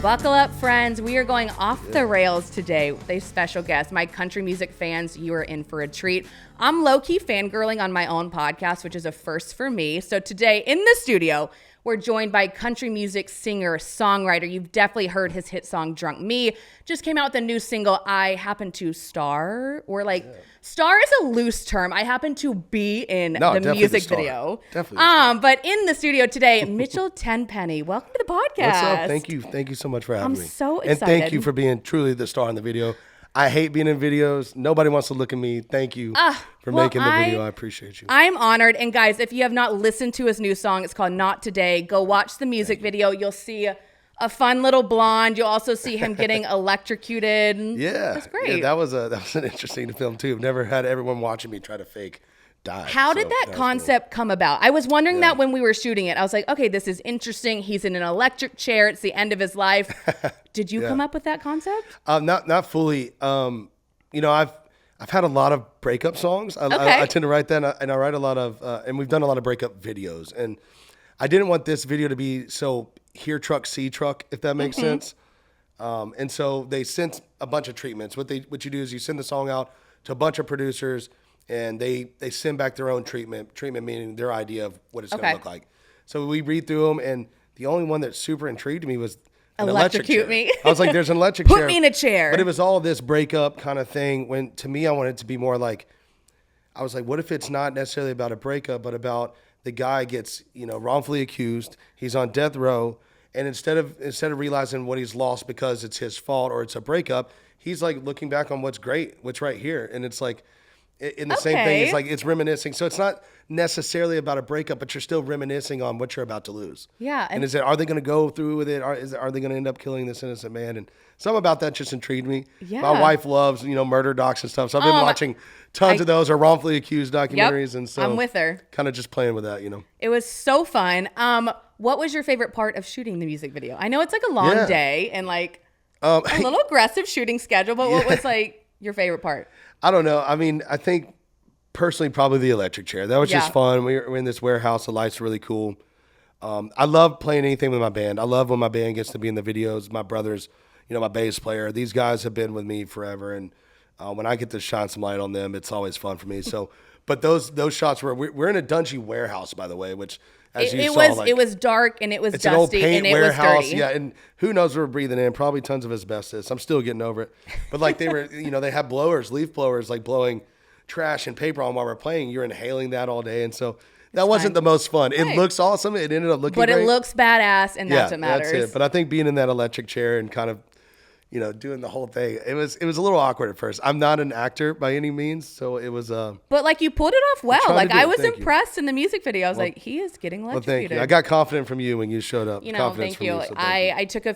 Buckle up, friends. We are going off the rails today with a special guest. My country music fans, you are in for a treat. I'm low-key fangirling on my own podcast, which is a first for me. So today in the studio, we're joined by country music singer, songwriter. You've definitely heard his hit song, Drunk Me. Just came out with a new single, I Happen to Star. Star is a loose term. I happen to be in the music video. Definitely. But in the studio today, Mitchell Tenpenny. Welcome to the podcast. What's up? Thank you. Thank you so much for having me. I'm so excited. And thank you for being truly the star in the video. I hate being in videos. Nobody wants to look at me. Thank you for making the video. I appreciate you. I'm honored. And guys, if you have not listened to his new song, it's called Not Today. Go watch the music video. You'll see a fun little blonde. You'll also see him getting electrocuted. Yeah. That's great. Yeah, that was an interesting film too. I've never had everyone watching me try to fake die. How did that concept come about? I was wondering that when we were shooting it. I was like, okay, this is interesting. He's in an electric chair. It's the end of his life. Did you come up with that concept? Not fully. I've had a lot of breakup songs. I tend to write that, and I write a lot of, and we've done a lot of breakup videos. And I didn't want this video to be so hear truck, see truck, if that makes sense. And so they sent a bunch of treatments. What you do is you send the song out to a bunch of producers, and they send back their own treatment meaning their idea of what it's going to look like. So we read through them, and the only one that super intrigued me was an electric chair. Me. I was like, there's an electric chair. Put me in a chair. But it was all this breakup kind of thing, when to me I wanted it to be more like, I was like, what if it's not necessarily about a breakup, but about the guy gets, wrongfully accused, he's on death row, and instead of realizing what he's lost because it's his fault or it's a breakup, he's like looking back on what's great, what's right here. And it's like, in the same thing, it's like it's reminiscing. So it's not necessarily about a breakup, but you're still reminiscing on what you're about to lose. Yeah. And are they going to go through with it? Are they going to end up killing this innocent man? And something about that just intrigued me. Yeah. My wife loves, murder docs and stuff. So I've been watching tons of those, or wrongfully accused documentaries. And so I'm with her. Kind of just playing with that, It was so fun. What was your favorite part of shooting the music video? I know it's like a long day and like a little aggressive shooting schedule, but what was like your favorite part? I don't know. I mean, I think personally probably the electric chair. That was just fun. We were in this warehouse. The lights were really cool. I love playing anything with my band. I love when my band gets to be in the videos. My brothers, my bass player, these guys have been with me forever. And when I get to shine some light on them, it's always fun for me. So, but those shots we're in a dungy warehouse, by the way, which it was dark and it was it's dusty an old paint and it warehouse, was dirty. yeah, and who knows what we're breathing in? Probably tons of asbestos. I'm still getting over it. But like they were, they had leaf blowers, like blowing trash and paper on while we're playing. You're inhaling that all day, and so that wasn't the most fun. It looks awesome. It ended up looking great. It looks badass, and that's what matters. That's it. But I think being in that electric chair and kind of doing the whole thing. It was a little awkward at first. I'm not an actor by any means, so it was. But like you pulled it off well. Like I was impressed in the music video. I was like, he is getting electrocuted. Well, thank you. I got confident from you when you showed up. Thank you.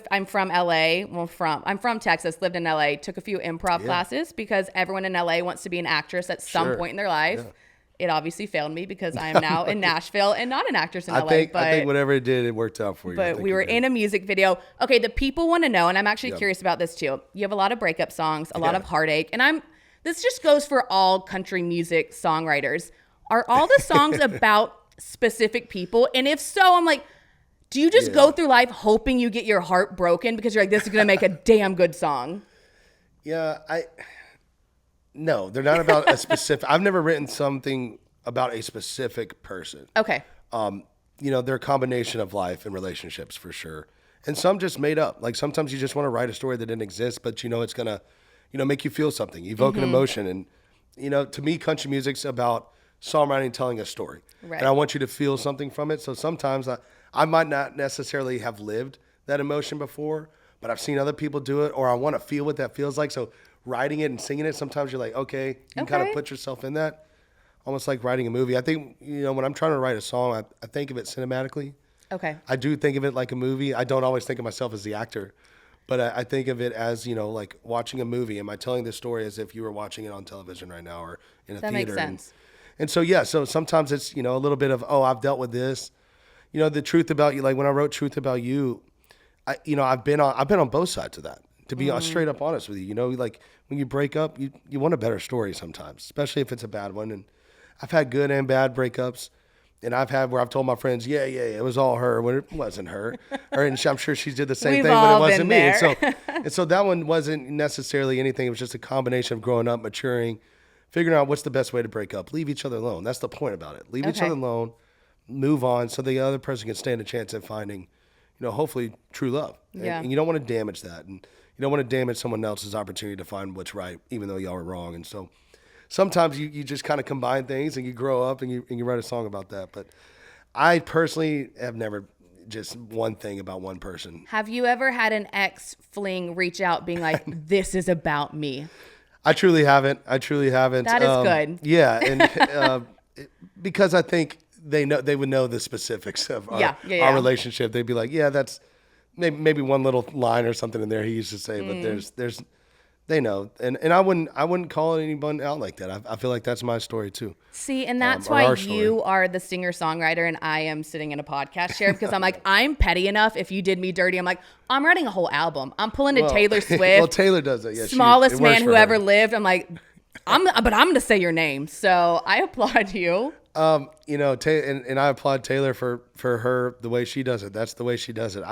I'm from LA. I'm from Texas. Lived in LA. Took a few improv classes because everyone in LA wants to be an actress at some point in their life. Yeah. It obviously failed me because I am now in Nashville and not an actress in LA. I think whatever it did, it worked out for you. But we were in a music video. Okay, the people want to know, and I'm actually curious about this too. You have a lot of breakup songs, a lot of heartache, and this just goes for all country music songwriters. Are all the songs about specific people? And if so, I'm like, do you just go through life hoping you get your heart broken because you're like, this is going to make a damn good song? Yeah, No, they're not about a specific. I've never written something about a specific person. Okay. They're a combination of life and relationships for sure. And some just made up. Like sometimes you just want to write a story that didn't exist, but it's going to, make you feel something, evoke an emotion. And, to me, country music's about songwriting, telling a story. Right. And I want you to feel something from it. So sometimes I might not necessarily have lived that emotion before, but I've seen other people do it, or I want to feel what that feels like. So writing it and singing it, sometimes you're like, okay, you can kind of put yourself in that, almost like writing a movie. I think, when I'm trying to write a song, I think of it cinematically. Okay. I do think of it like a movie. I don't always think of myself as the actor, but I think of it as, like watching a movie. Am I telling this story as if you were watching it on television right now or in a theater? That makes sense. And so, so sometimes it's, a little bit of, I've dealt with this. The truth about you, like when I wrote Truth About You, I've been on both sides of that. To be straight up honest with you, like when you break up, you want a better story sometimes, especially if it's a bad one. And I've had good and bad breakups. I've had where I've told my friends, yeah, it was all her when it wasn't her. And I'm sure she did the same We've thing, all but it wasn't been me. there. And so that one wasn't necessarily anything. It was just a combination of growing up, maturing, figuring out what's the best way to break up. Leave each other alone. That's the point about it. Leave each Okay. other alone, move on, so the other person can stand a chance at finding, hopefully true love. Yeah. And you don't want to damage that. And you don't want to damage someone else's opportunity to find what's right, even though y'all are wrong. And so sometimes you just kind of combine things and you grow up and you write a song about that. But I personally have never just one thing about one person. Have you ever had an ex fling reach out being like, this is about me? I truly haven't. That is good. Yeah. And because I think they would know the specifics of our relationship. They'd be like, yeah, that's maybe one little line or something in there he used to say, but there's they know. And I wouldn't call anyone out like that. I feel like that's my story too. See, and that's why you are the singer-songwriter and I am sitting in a podcast chair, because I'm like, I'm petty enough. If you did me dirty, I'm like, I'm writing a whole album. I'm pulling a Taylor Swift. Well, Taylor does that. Yeah, smallest man who ever lived. I'm like, but I'm going to say your name. So I applaud you. And I applaud Taylor for her, the way she does it. That's the way she does it.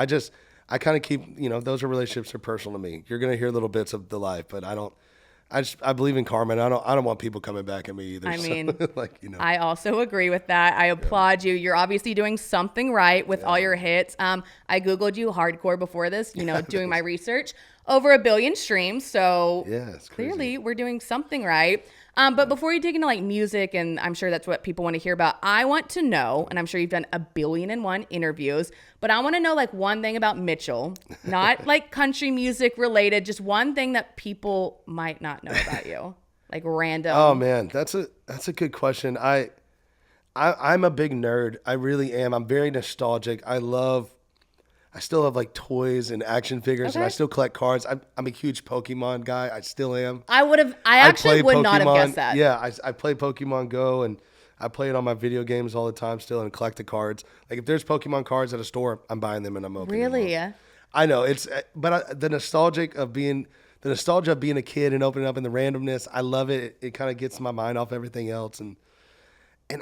I kind of keep, those relationships are personal to me. You're going to hear little bits of the life, but I believe in karma, and I don't want people coming back at me either. I mean, so, I also agree with that. I applaud you. You're obviously doing something right with all your hits. I Googled you hardcore before this, doing my research. Over 1 billion streams. So it's clearly we're doing something right. But before you dig into like music, and I'm sure that's what people want to hear about, I want to know, and I'm sure you've done 1,000,000,001 interviews, but I want to know like one thing about Mitchell, not like country music related, just one thing that people might not know about you, like random. Oh man, that's a good question. I'm a big nerd. I really am. I'm very nostalgic. I still have like toys and action figures, and I still collect cards. I'm a huge Pokemon guy. I still am. I actually would not have guessed that. Yeah, I play Pokemon Go, and I play it on my video games all the time still, and collect the cards. Like if there's Pokemon cards at a store, I'm buying them and I'm opening them. Really? I know the nostalgia of being a kid and opening up in the randomness. I love it. It kind of gets my mind off everything else, and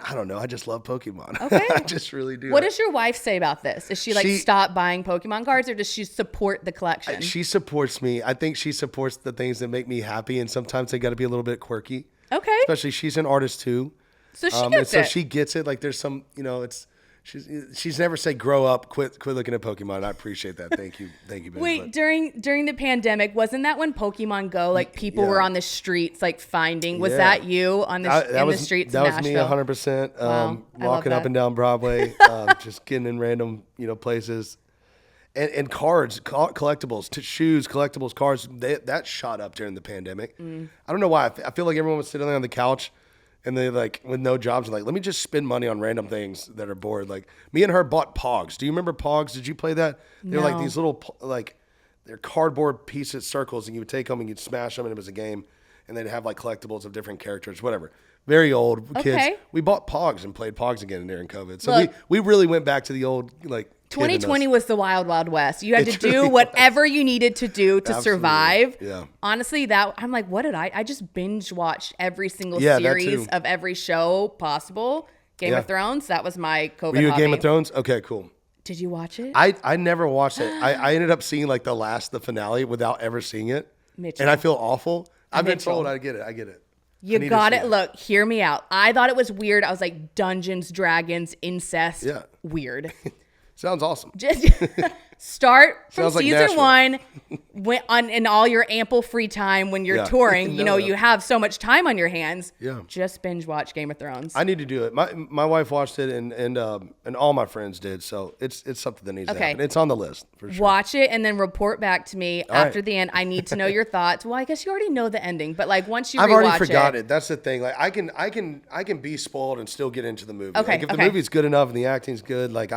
I don't know. I just love Pokemon. Okay. I just really do. What does your wife say about this? Is she like, stop buying Pokemon cards, or does she support the collection? She supports me. I think she supports the things that make me happy, and sometimes they got to be a little bit quirky. Okay. Especially she's an artist too. So she gets it. So she gets it. Like there's some, she's never said grow up, quit looking at Pokemon. I appreciate that. Thank you, babe. Wait, during the pandemic, wasn't that when Pokemon Go, like people were on the streets like finding? Was that you on the streets of Nashville? That was me 100%. Walking up and down Broadway, just getting in random places, and cards, collectibles, shoes, collectibles, cards. That shot up during the pandemic. I don't know why. I feel like everyone was sitting there on the couch. And they like with no jobs, and like, let me just spend money on random things that are bored. Like me and her bought Pogs. Do you remember Pogs? Did you play that? They're like these little they're cardboard pieces, circles, and you would take them and you'd smash them, and it was a game. And they'd have like collectibles of different characters, whatever. Very old kids. We bought Pogs and played Pogs again during COVID. So we really went back to the old 2020 was the wild, wild west. You had to do whatever you needed to do to survive. Yeah. Honestly, I'm like, what did I just binge watched every single series of every show possible. Game of Thrones. That was my COVID Were you a hobby. Game of Thrones? Okay, cool. Did you watch it? I never watched it. I ended up seeing like the finale without ever seeing it. Mitchell. And I feel awful. I've been told I get it. You got it. Look, hear me out. I thought it was weird. I was like, Dungeons, Dragons, incest. Yeah. Weird. Sounds awesome. Just start from Sounds like season one in all your ample free time when you're touring. You have so much time on your hands. Yeah. Just binge watch Game of Thrones. I need to do it. My wife watched it and all my friends did. So it's something that needs to happen. It's on the list for sure. Watch it and then report back to me after the end. I need to know your thoughts. Well, I guess you already know the ending, but like once you I've rewatch already forgot it. That's the thing. Like I can be spoiled and still get into the movie. Okay. Like if the movie's good enough and the acting's good, like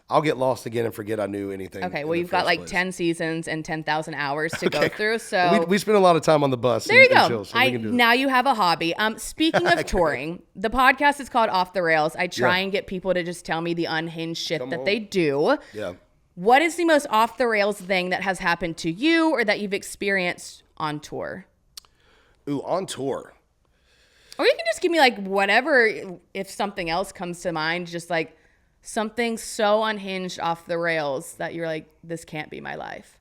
I'll get lost again and forget I knew anything. Okay, well, you've got like 10 seasons and 10,000 hours to go through. So we spend a lot of time on the bus. There you go. Chill, so now you have a hobby. Speaking of touring, the podcast is called Off the Rails. I try and get people to just tell me the unhinged shit that they do. Yeah. What is the most off the rails thing that has happened to you or that you've experienced on tour? Ooh, on tour. Or you can just give me like whatever, if something else comes to mind, just like something so unhinged off the rails that you're like, this can't be my life.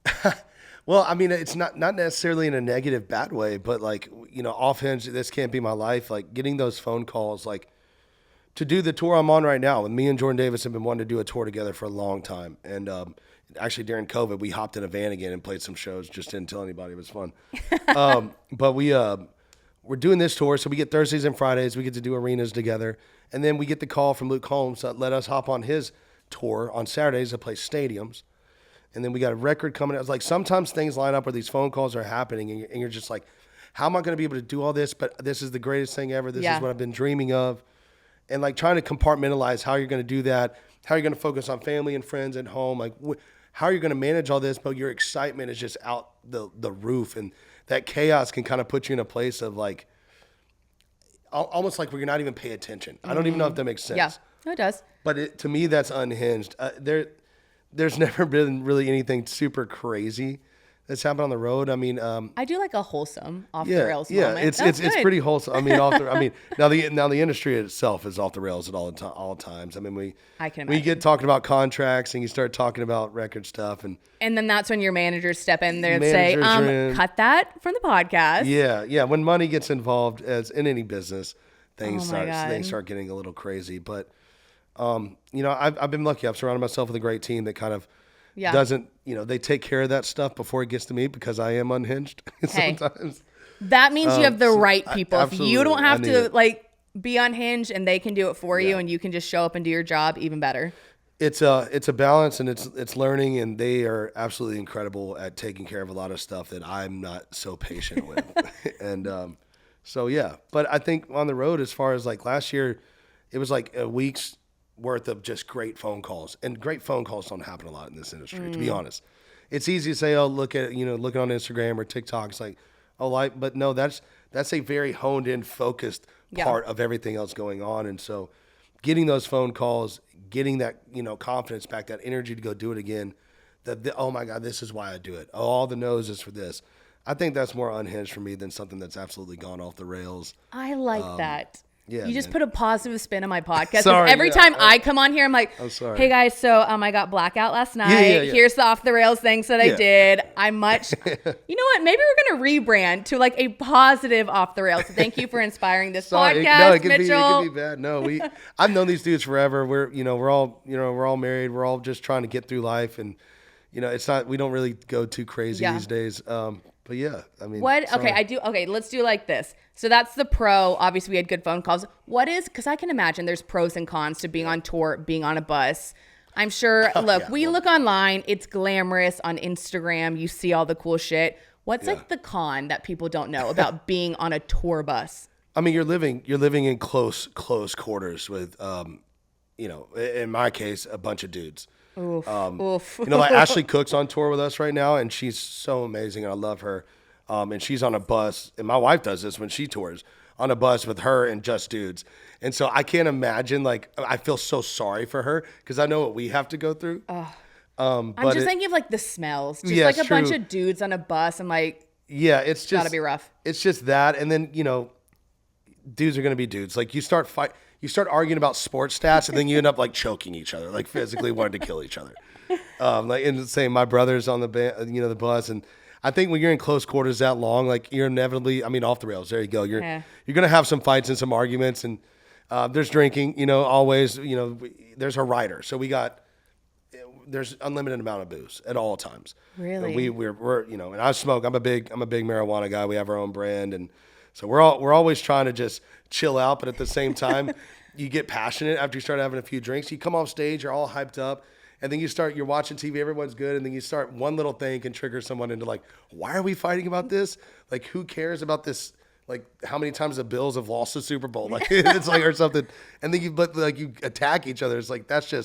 Well, I mean, it's not necessarily in a negative, bad way, but like, offhand, this can't be my life. Like getting those phone calls, like to do the tour I'm on right now. And me and Jordan Davis have been wanting to do a tour together for a long time. And actually during COVID, we hopped in a van again and played some shows. Just didn't tell anybody. It was fun. But we're doing this tour. So we get Thursdays and Fridays. We get to do arenas together. And then we get the call from Luke Holmes that let us hop on his tour on Saturdays to play stadiums. And then we got a record coming out. It's like sometimes things line up where these phone calls are happening and you're just like, how am I going to be able to do all this? But this is the greatest thing ever. This is what I've been dreaming of. And like trying to compartmentalize how you're going to do that, how you're going to focus on family and friends at home, like how you're going to manage all this, but your excitement is just out the roof. And that chaos can kind of put you in a place of like, almost like where you're not even paying attention. I don't even know if that makes sense. Yeah, no, it does. But to me, that's unhinged. There's never been really anything super crazy that's happened on the road. I mean, I do like a wholesome off the rails moment. That's it's pretty wholesome. I mean, now the industry itself is off the rails at all times. I mean, we get talking about contracts and you start talking about record stuff and then that's when your managers step in there and say, cut that from the podcast. Yeah. When money gets involved, as in any business, things start getting a little crazy. But I've been lucky. I've surrounded myself with a great team that kind of doesn't, they take care of that stuff before it gets to me because I am unhinged sometimes. That means you have the right people. If you don't have to like be unhinged and they can do it for you and you can just show up and do your job, even better. It's a balance and it's learning, and they are absolutely incredible at taking care of a lot of stuff that I'm not so patient with. And so, yeah. But I think on the road, as far as like last year, it was like a week's worth of just great phone calls, and great phone calls don't happen a lot in this industry, to be honest. It's easy to say, looking on Instagram or TikTok. It's like, but no, that's a very honed in, focused part of everything else going on. And so getting those phone calls, getting that, confidence back, that energy to go do it again, oh my God, this is why I do it. Oh, all the no's is for this. I think that's more unhinged for me than something that's absolutely gone off the rails. I like that. Yeah, you just put a positive spin on my podcast. Sorry, every time I come on here, I'm like, sorry. Hey guys, so I got blackout last night. Here's the off the rails things that I did. I'm much, you know what? Maybe we're going to rebrand to like a positive off the rails. Thank you for inspiring this podcast, Mitchell. It could be bad. No, I've known these dudes forever. We're all married. We're all just trying to get through life, and we don't really go too crazy these days. But yeah, I mean, let's do like this. So that's the pro. Obviously, we had good phone calls. Because I can imagine there's pros and cons to being on tour, being on a bus. I'm sure, look online, it's glamorous on Instagram. You see all the cool shit. What's like the con that people don't know about being on a tour bus? I mean, you're living in close quarters with, in my case, a bunch of dudes. Oof. Like Ashley Cook's on tour with us right now, and she's so amazing, and I love her. And she's on a bus, and my wife does this when she tours, on a bus with her and just dudes. And so I can't imagine, like, I feel so sorry for her because I know what we have to go through. I'm just thinking of like the smells, just like a bunch of dudes on a bus. I'm like, it's just gotta be rough. It's just that, and then dudes are gonna be dudes. Like you start arguing about sports stats, and then you end up like choking each other, like physically wanting to kill each other. Like and saying my brother's on the the bus, and I think when you're in close quarters that long, like you're inevitably, off the rails. There you go. You're gonna have some fights and some arguments, and there's drinking. Always. There's a rider, so there's unlimited amount of booze at all times. Really? We're and I smoke. I'm a big marijuana guy. We have our own brand, and so we're always trying to just chill out, but at the same time, you get passionate after you start having a few drinks. You come off stage, you're all hyped up. And then you're watching TV, everyone's good. And then you start, one little thing can trigger someone into like, why are we fighting about this? Like, who cares about this? Like, how many times the Bills have lost the Super Bowl? Like, it's like, or something. And then you attack each other. It's like, that's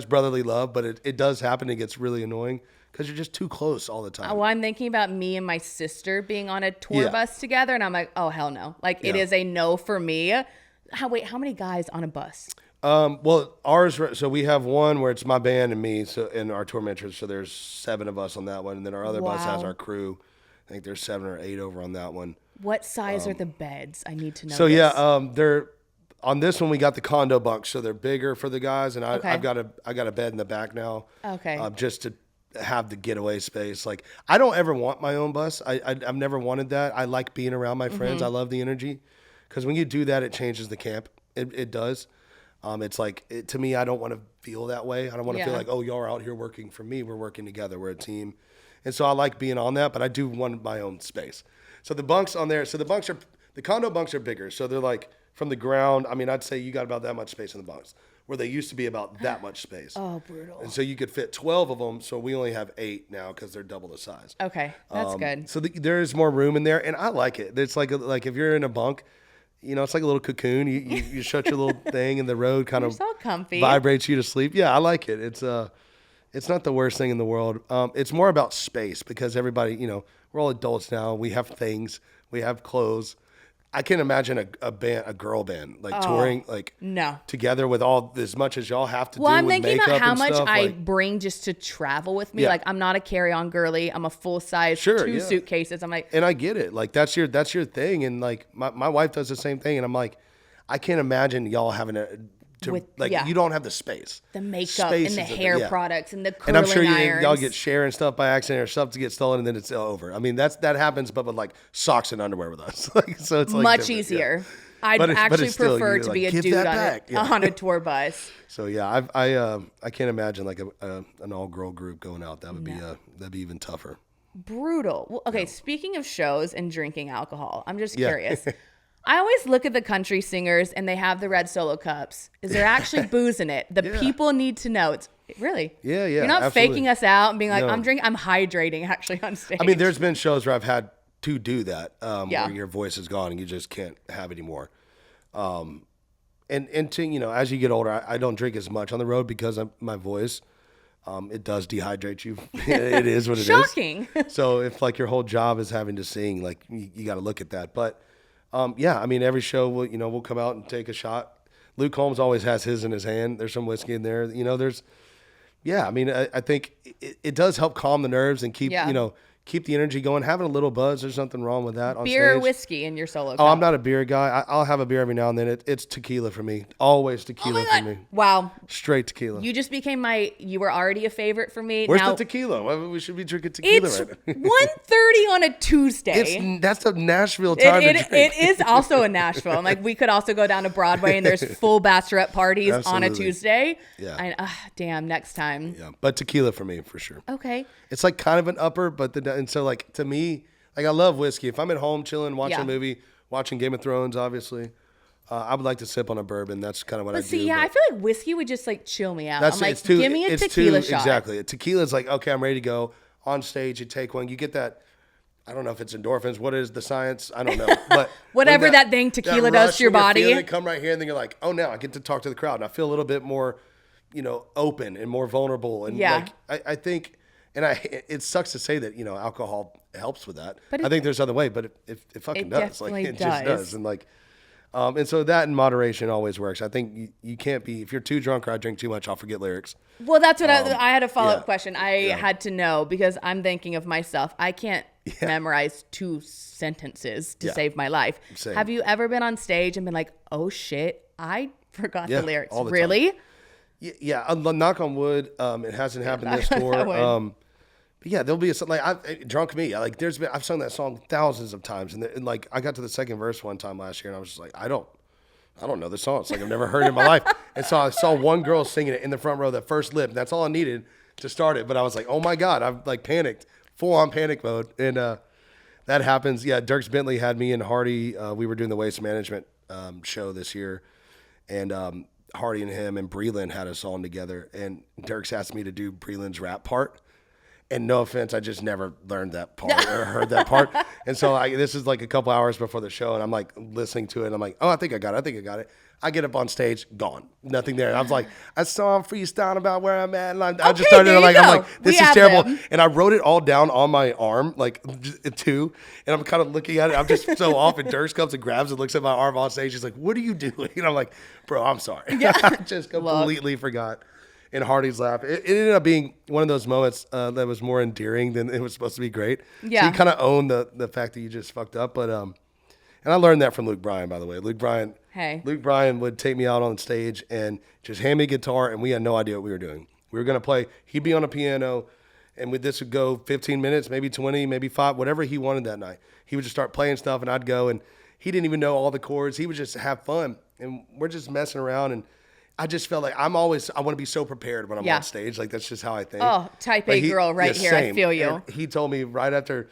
brotherly love. But it does happen. It gets really annoying because you're just too close all the time. Well, I'm thinking about me and my sister being on a tour bus together. And I'm like, oh, hell no. Like, it is a no for me. How many guys on a bus? Well, ours, so we have one where it's my band and me, and our tour managers, so there's 7 of us on that one, and then our other bus has our crew. I think there's 7 or 8 over on that one. What size are the beds? I need to know. So this. they're on this one. We got the condo bunks, so they're bigger for the guys, and Okay. I got a bed in the back now. Okay. Just to have the getaway space. Like I don't ever want my own bus. I've never wanted that. I like being around my friends. I love the energy, because when you do that, it changes the camp. It does. It's like to me, I don't want to feel that way. I don't want to feel like, oh, y'all are out here working for me. We're working together. We're a team, and so I like being on that. But I do want my own space. So the bunks on there. So the condo bunks are bigger. So they're like from the ground. I mean, I'd say you got about that much space in the bunks, where they used to be about that much space. Oh, brutal. And so you could fit 12 of them. So we only have 8 now because they're double the size. Okay, that's good. So there is more room in there, and I like it. It's like if you're in a bunk, it's like a little cocoon. You shut your little thing, and the road kind of so comfy. vibrates you to sleep. Yeah, I like it. It's not the worst thing in the world. It's more about space, because everybody, we're all adults now. We have things. We have clothes. I can't imagine a girl band touring No. together with all as much as y'all have to do. I'm with thinking makeup about how and much stuff, I bring just to travel with me. Yeah. Like, I'm not a carry-on girly. I'm a full-size, Sure, 2 yeah. suitcases. I'm like, And I get it. Like that's your thing. And like my wife does the same thing. And I'm like, I can't imagine y'all having you don't have the space. the makeup Space and the is a- hair yeah. products and the And curling I'm sure irons. y'all get sharing stuff by accident, or stuff to get stolen, and then it's over. I mean, that happens, but with like socks and underwear with us. So it's like much different, easier. yeah. I'd But actually it's still, prefer you're to like, be a "Give dude that on back." Yeah. on a tour bus. So yeah, I can't imagine like an all girl group going out. That would be that'd be even tougher. Brutal. Well, okay, speaking of shows and drinking alcohol, I'm just Yeah. curious. I always look at the country singers and they have the red Solo cups. Is there actually booze in it? The Yeah. people need to know. It's really. Yeah, You're not absolutely. faking us out and being like, No. I'm hydrating actually on stage. I mean, there's been shows where I've had to do that, Yeah. where your voice is gone and you just can't have it anymore. And to, as you get older, I don't drink as much on the road because of my voice. It does dehydrate you. It is what it is. Shocking. So if like your whole job is having to sing, like you got to look at that. But yeah, I mean, every show we'll come out and take a shot. Luke Combs always has his in his hand. There's some whiskey in there. I mean, I think it does help calm the nerves and keep keep the energy going. Having a little buzz, there's nothing wrong with that on Beer or stage. whiskey in your Solo cup? Oh, I'm not a beer guy. I'll have a beer every now and then. It's tequila for me. Always tequila for me. Wow. Straight tequila. You just became you were already a favorite for me. Where's now, the tequila? Well, we should be drinking tequila It's right now. 1:30 on a Tuesday. That's a Nashville time to drink. It is also in Nashville. I'm like, we could also go down to Broadway and there's full bachelorette parties on a Absolutely. Tuesday. Yeah. Damn, next time. Yeah, but tequila for me for sure. Okay. It's like kind of an upper, but and so like to me, like I love whiskey. If I'm at home chilling, watching a movie, watching Game of Thrones, obviously, I would like to sip on a bourbon. That's kind of what I do. See, I feel like whiskey would just like chill me out. I'm like, give me a tequila shot. Exactly. Tequila's like, okay, I'm ready to go. On stage, you take one. You get that, I don't know if it's endorphins. What is the science? I don't know. But Whatever that thing tequila does to your body. It come right here, and then you're like, oh, now I get to talk to the crowd. And I feel a little bit more, open and more vulnerable. And Yeah. like, I think, and it sucks to say that, alcohol helps with that. But I think there's other way, but it fucking does. Like, definitely it just does. does. And like, and so that in moderation always works. I think you can't be, if you're too drunk or I drink too much, I'll forget lyrics. Well, that's what I had a follow-up question. I Yeah. had to know because I'm thinking of myself. I can't memorize 2 sentences to save my life. Same. Have you ever been on stage and been like, oh shit, I forgot the lyrics? all the time. Really? Yeah, knock on wood. It hasn't happened this Knock on tour. wood. But yeah, there'll be drunk me. Like I've sung that song thousands of times, and like I got to the second verse one time last year, and I was just like, I don't know this song. It's like I've never heard it in my life. And so I saw one girl singing it in the front row, that first lip. And that's all I needed to start it. But I was like, oh my God, I'm like panicked, full on panic mode, and that happens. Yeah, Dierks Bentley had me and Hardy. We were doing the waste management show this year, and Hardy and him and Breland had us on together, and Dierks asked me to do Breland's rap part. And no offense, I just never learned that part or heard that part. And so this is like a couple hours before the show, and I'm like listening to it, and I'm like, oh, I think I got it. I get up on stage, gone, nothing there. And I was like, I saw him freestyling about where I'm at, and I just started like, I'm like, this is terrible. Them. And I wrote it all down on my arm, like too. And I'm kind of looking at it. I'm just so off. And Dierks comes and grabs and looks at my arm on stage. He's like, what are you doing? And I'm like, bro, I'm sorry. I just completely forgot. And Hardy's laugh. It ended up being one of those moments that was more endearing than it was supposed to be great. Yeah. So you kind of own the fact that you just fucked up. But And I learned that from Luke Bryan, by the way. Luke Bryan would take me out on stage and just hand me a guitar, and we had no idea what we were doing. We were going to play. He'd be on a piano, and this would go 15 minutes, maybe 20, maybe 5, whatever he wanted that night. He would just start playing stuff, and I'd go, and he didn't even know all the chords. He would just have fun, and we're just messing around, and I just felt like I want to be so prepared when I'm on stage. Like, that's just how I think. Oh, type A girl right here. Same. I feel you. And he told me right after,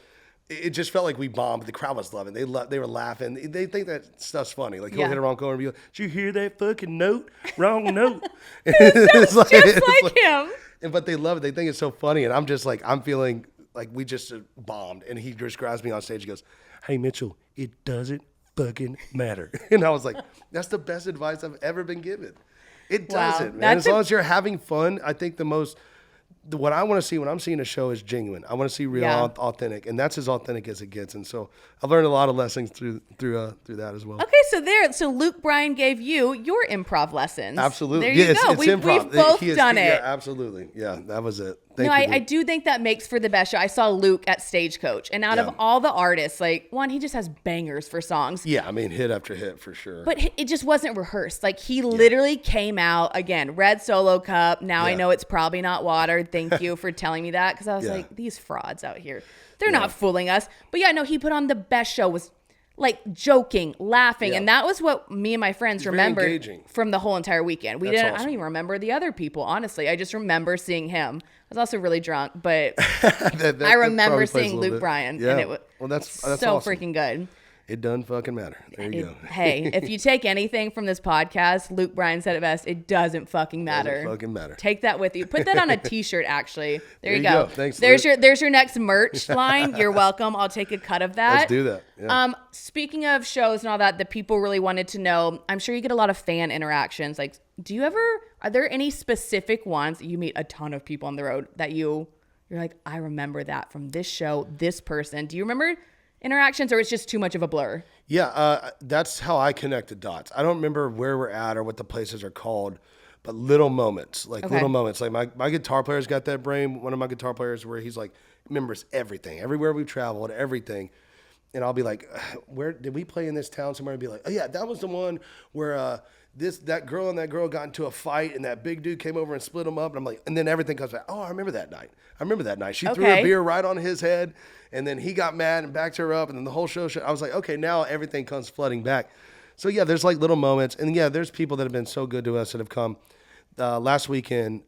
it just felt like we bombed. The crowd was loving it. They were laughing. They think that stuff's funny. Like, he'll hit a wrong chord and be like, did you hear that fucking note? Wrong note. It's like, just like him. But they love it. They think it's so funny. And I'm just like, I'm feeling like we just bombed. And he just grabs me on stage and goes, hey, Mitchell, it doesn't fucking matter. And I was like, that's the best advice I've ever been given. It doesn't, man. As long as you're having fun, I think what I want to see when I'm seeing a show is genuine. I want to see real, authentic, and that's as authentic as it gets. And so I've learned a lot of lessons through that as well. Okay, so Luke Bryan gave you your improv lessons. Absolutely, there you go. We've both done it. Yeah, absolutely. Yeah, that was it. Thank you, I do think that makes for the best show. I saw Luke at Stagecoach, and out of all the artists, like, one, he just has bangers for songs. Yeah, I mean, hit after hit for sure. But it just wasn't rehearsed. Like, he literally came out, again, red Solo cup. Now I know it's probably not water. Thank you for telling me that, because I was like, these frauds out here, they're not fooling us. But he put on the best show, was like joking, laughing. And that was what me and my friends remembered from the whole entire weekend. I don't even remember the other people, honestly. I just remember seeing him. I was also really drunk, but I remember seeing Luke Bryan, and it was that's so awesome. Freaking good. It doesn't fucking matter. There you go. Hey, if you take anything from this podcast, Luke Bryan said it best. It doesn't fucking matter. Doesn't fucking matter. Take that with you. Put that on a T-shirt, actually. There you go. Thanks, there's your next merch line. You're welcome. I'll take a cut of that. Let's do that. Yeah. Speaking of shows and all that, the people really wanted to know, I'm sure you get a lot of fan interactions. Like, are there any specific ones? You meet a ton of people on the road that you're like, I remember that from this show, this person. Do you remember interactions, or it's just too much of a blur? Yeah, that's how I connect the dots. I don't remember where we're at or what the places are called, but little moments. Like my guitar player's got that brain. One of my guitar players where he's like, remembers everything, everywhere we've traveled, everything. And I'll be like, where did we play in this town somewhere? And be like, oh yeah, that was the one where that girl and that girl got into a fight, and that big dude came over and split them up. And I'm like, and then everything comes back. Oh, I remember that night. She threw a beer right on his head, and then he got mad and backed her up, and then the whole show. I was like, okay, now everything comes flooding back. So yeah, there's like little moments, and yeah, there's people that have been so good to us that have come. Last weekend,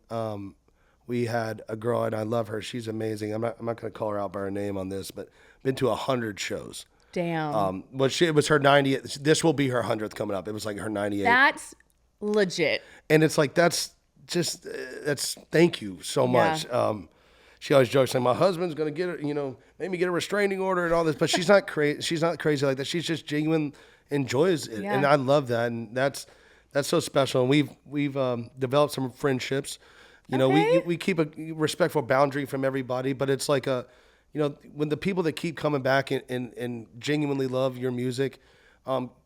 we had a girl, and I love her. She's amazing. I'm not going to call her out by her name on this, but been to 100 shows. Damn. It was her 90th. This will be her 100th coming up. It was like her 98th. That's legit. And it's like, that's thank you so much. She always jokes saying, my husband's going to get her, make me get a restraining order and all this, but she's not crazy. She's not crazy like that. She's just genuine, enjoys it. Yeah. And I love that. And that's so special. And we've developed some friendships. We keep a respectful boundary from everybody, but it's like when the people that keep coming back and genuinely love your music,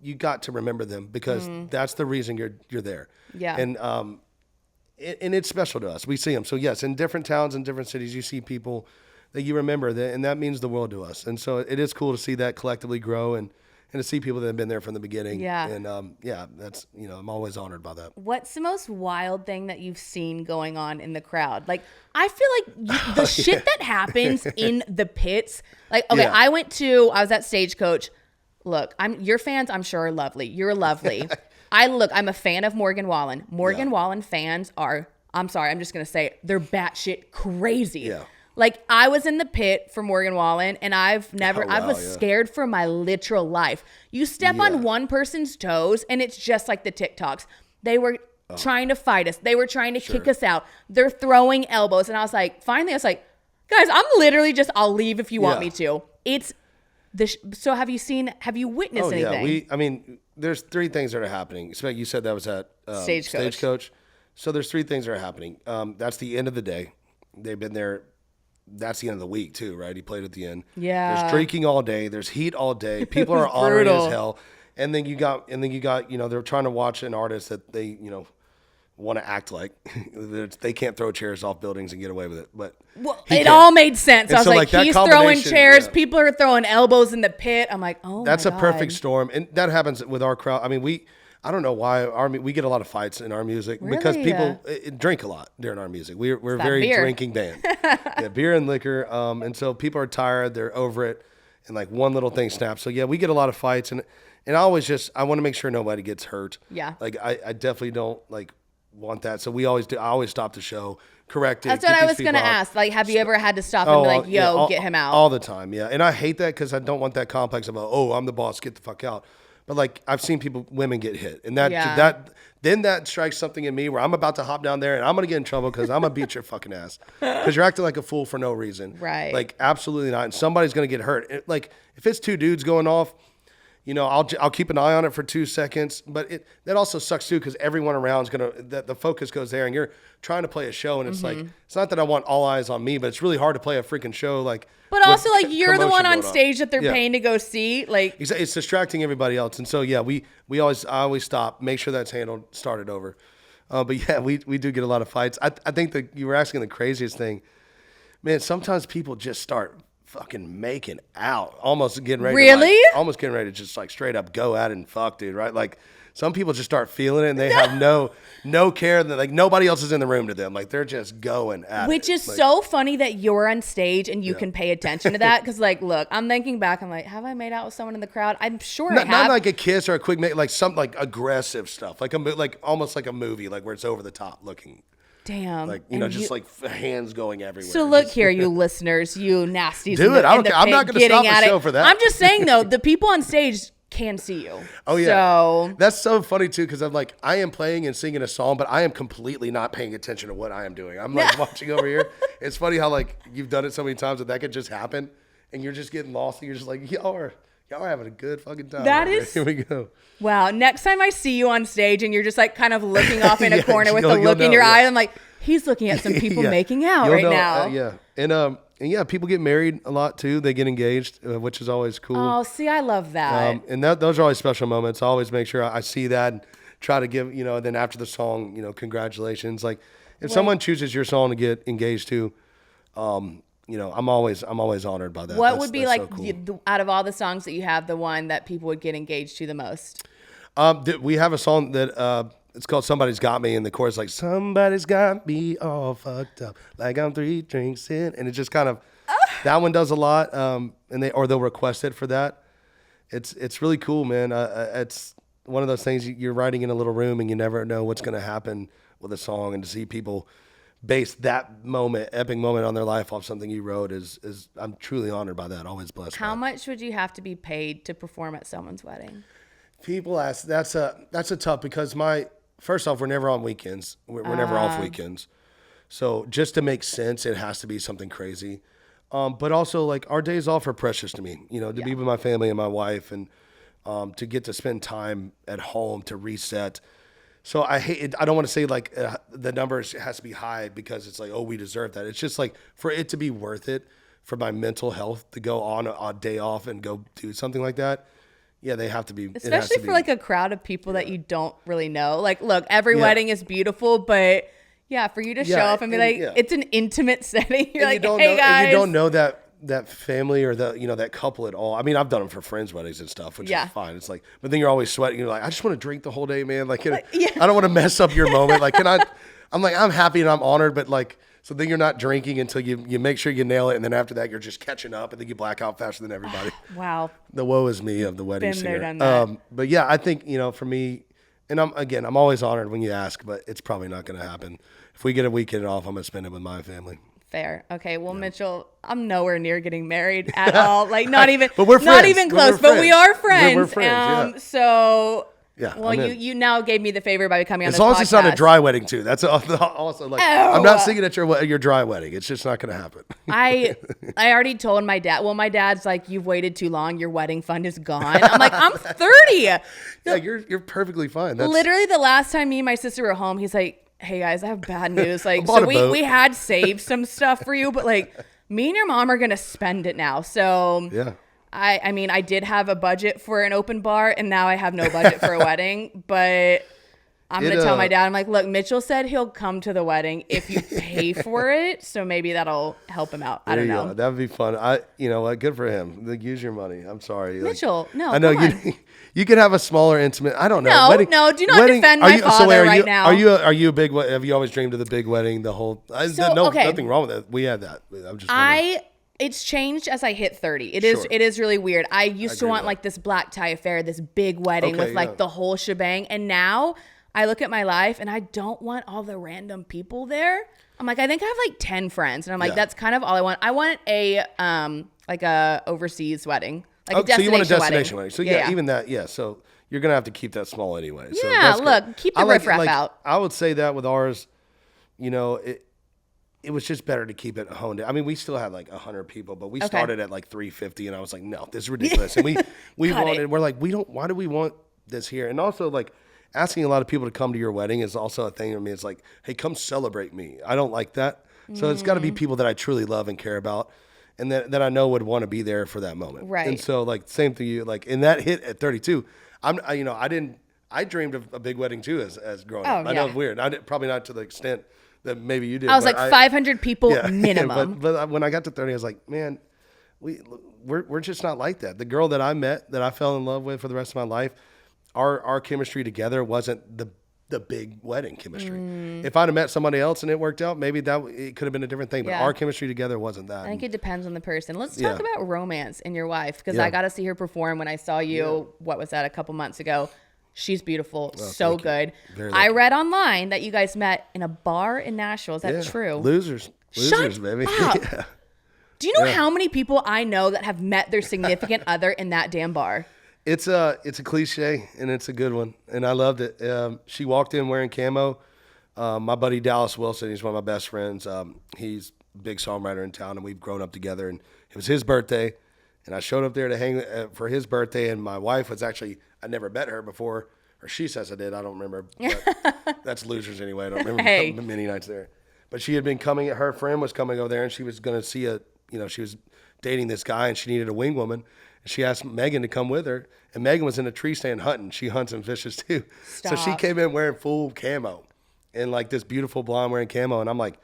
you got to remember them, because that's the reason you're there. Yeah. And it's special to us. We see them. So yes, in different towns and different cities, you see people that you remember, and that means the world to us. And so it is cool to see that collectively grow and to see people that have been there from the beginning. Yeah. And that's, I'm always honored by that. What's the most wild thing that you've seen going on in the crowd? Like, I feel like the shit that happens in the pits. Like, okay, I was at Stagecoach. Look, your fans, I'm sure, are lovely. You're lovely. I'm a fan of Morgan Wallen. Morgan Wallen fans are, I'm sorry, I'm just going to say it, they're batshit crazy. Yeah. Like, I was in the pit for Morgan Wallen, and I was scared for my literal life. You step on one person's toes, and it's just like the TikToks. They were trying to fight us. They were trying to kick us out. They're throwing elbows. And I was like, guys, I'm literally I'll leave if you want me to. It's so have you witnessed anything? Yeah, there's three things that are happening. You said that was at Stagecoach. So there's three things that are happening. That's the end of the day. They've been there. That's the end of the week too, right? He played at the end. Yeah. There's drinking all day. There's heat all day. People are honoring as hell. And then you got, they're trying to watch an artist that they, want to act like they can't throw chairs off buildings and get away with it. But it all made sense. I was so, like, that he's throwing chairs. Yeah. People are throwing elbows in the pit. I'm like, oh, that's my a God. perfect storm. And that happens with our crowd. I mean, I don't know why we get a lot of fights in our music because people drink a lot during our music. We're a very drinking band. Yeah, beer and liquor. And so people are tired. They're over it. And like one little thing snaps. So yeah, we get a lot of fights. And I want to make sure nobody gets hurt. Yeah. Like I definitely don't want that. So I always stop the show, correct it. That's what I was going to ask. Like, have you ever had to stop and be like, yo, get him out? All the time, yeah. And I hate that because I don't want that complex of, I'm the boss, get the fuck out. But like I've seen women get hit, and that strikes something in me where I'm about to hop down there and I'm gonna get in trouble because I'm gonna beat your fucking ass because you're acting like a fool for no reason. Right? Like absolutely not. And somebody's gonna get hurt. Like if it's two dudes going off, I'll keep an eye on it for 2 seconds. But that also sucks too because everyone around is gonna the focus goes there, and you're trying to play a show, and it's like it's not that I want all eyes on me, but it's really hard to play a freaking show like. But also, like, you're the one on stage that they're paying to go see. Like, it's distracting everybody else. And so, yeah, I always stop, make sure that's handled, start it over. But yeah, we do get a lot of fights. I think that you were asking the craziest thing. Man, sometimes people just start fucking making out, almost getting ready. Really? Almost getting ready to just like straight up go at it and fuck, dude. Right? Like some people just start feeling it and they have no care that like nobody else is in the room to them. Like they're just going at it. Which is so funny that you're on stage and you can pay attention to that. Cause like, look, I'm thinking back. I'm like, have I made out with someone in the crowd? I'm sure I have. Not like a kiss or a quick, like some like aggressive stuff. Like almost like a movie, like where it's over the top looking. Damn. Like, just like hands going everywhere. So look here, you listeners, you nasties. Do it. I don't care. I'm not going to stop the show for that. I'm just saying though, the people on stage can see you. Oh yeah. So that's so funny too, because I'm like, I am playing and singing a song, but I am completely not paying attention to what I am doing. I'm like watching over here. It's funny how like you've done it so many times that could just happen, and you're just getting lost, and you're just like, y'all are having a good fucking time. That is. Here we go. Wow. Next time I see you on stage and you're just like kind of looking off in a corner with a look in your eye, I'm like, he's looking at some people making out now. Yeah. And yeah, people get married a lot too. They get engaged, which is always cool. Oh, see, I love that. And those are always special moments. I always make sure I see that and try to give, then after the song, congratulations. Like if someone chooses your song to get engaged to, I'm always honored by that. What would be like, so cool. out of all the songs that you have, the one that people would get engaged to the most? We have a song that it's called Somebody's Got Me, and the chorus like, somebody's got me all fucked up, like I'm 3 drinks in. And it just kind of, that one does a lot. And they'll request it for that. It's really cool, man. It's one of those things you're writing in a little room and you never know what's going to happen with a song, and to see people base that moment, epic moment on their life off something you wrote is I'm truly honored by that. Always blessed. How much would you have to be paid to perform at someone's wedding? People ask, that's a tough, because first off, we're never on weekends. We're never off weekends. So just to make sense, it has to be something crazy. But also like our days off are precious to me, to be with my family and my wife, and to get to spend time at home to reset. So I don't want to say like the numbers has to be high because it's like, oh, we deserve that. It's just like for it to be worth it for my mental health to go on a day off and go do something like that. Yeah, they have to be. Especially for like a crowd of people that you don't really know. Like, look, every wedding is beautiful, but for you to show up and be like, it's an intimate setting. You're like, hey guys. And you don't know that family or that couple at all. I mean, I've done them for friends' weddings and stuff, which is fine. It's like, but then you're always sweating. You're like, I just want to drink the whole day, man. Like, I don't want to mess up your moment. Like, I'm like, I'm happy and I'm honored, but like, so then you're not drinking until you make sure you nail it, and then after that you're just catching up, and then you black out faster than everybody. Wow. The woe is me of the wedding singer. Been there, done that. But yeah, I think for me, and I'm always honored when you ask, but it's probably not going to happen. If we get a weekend off, I'm going to spend it with my family. Fair. Okay. Well, Mitchell, I'm nowhere near getting married at all. Like not even, but we're friends. Not even close. But we are friends. We're friends. So. Yeah. Well, you now gave me the favor by becoming on this podcast. As long as it's not a dry wedding too. That's also like, I'm not singing at your dry wedding. It's just not going to happen. I already told my dad. Well, my dad's like, you've waited too long. Your wedding fund is gone. I'm like, I'm 30. Yeah, you're perfectly fine. Literally the last time me and my sister were home, he's like, hey guys, I have bad news. Like, so we had saved some stuff for you, but like me and your mom are going to spend it now. So yeah. I mean, I did have a budget for an open bar, and now I have no budget for a wedding. But I'm going to tell my dad, I'm like, look, Mitchell said he'll come to the wedding if you pay for it. So maybe that'll help him out. I don't know. That would be fun. You know what? Good for him. Like, use your money. I'm sorry. Mitchell, no, I know you could have a smaller intimate. I don't know. No, do not defend my father right now. Are you a big, have you always dreamed of the big wedding? The whole, nothing wrong with that. We had that. I'm just wondering. It's changed as I hit 30. It is really weird. I used to want like this black tie affair, this big wedding with like the whole shebang. And now I look at my life and I don't want all the random people there. I'm like, I think I have like 10 friends. And I'm like, that's kind of all I want. I want a overseas wedding. Like a destination wedding. So you want a destination wedding. So even that, so you're going to have to keep that small anyway. So yeah, look, keep the riffraff out. I would say that with ours, you know, it was just better to keep it honed. I mean, we still had like 100 people, but we started at like 350, and I was like, no, this is ridiculous. And we're like, why do we want this here? And also, like, asking a lot of people to come to your wedding is also a thing for me. It's like, hey, come celebrate me. I don't like that. So it's got to be people that I truly love and care about, and that I know would want to be there for that moment. Right. And so, like, same thing. You like, and that hit at 32. I dreamed of a big wedding too as growing up. I know it's weird. Probably not to the extent that maybe you did. I was like 500 people minimum. But when I got to 30, I was like, man, we're just not like that. The girl that I met, that I fell in love with for the rest of my life, our chemistry together wasn't the big wedding chemistry. If I'd have met somebody else and it worked out, maybe it could have been a different thing. But our chemistry together wasn't that. I think it depends on the person. Let's talk about romance in your wife, because I got to see her perform when I saw you. What was that, a couple months ago? She's beautiful, so good. I read online that you guys met in a bar in Nashville. Is that true? Losers, baby. Yeah. Do you know how many people I know that have met their significant other in that damn bar? It's a cliche, and it's a good one, and I loved it. She walked in wearing camo. My buddy Dallas Wilson, he's one of my best friends. He's a big songwriter in town, and we've grown up together. And it was his birthday, and I showed up there to hang for his birthday. And my wife was actually, I never met her before, or she says I did. I don't remember. But that's Losers anyway. I don't remember many nights there. But she had been coming. Her friend was coming over there, and she was going to see she was dating this guy, and she needed a wing woman. She asked Megan to come with her, and Megan was in a tree stand hunting. She hunts and fishes too. Stop. So she came in wearing full camo and like this beautiful blonde wearing camo. And I'm like,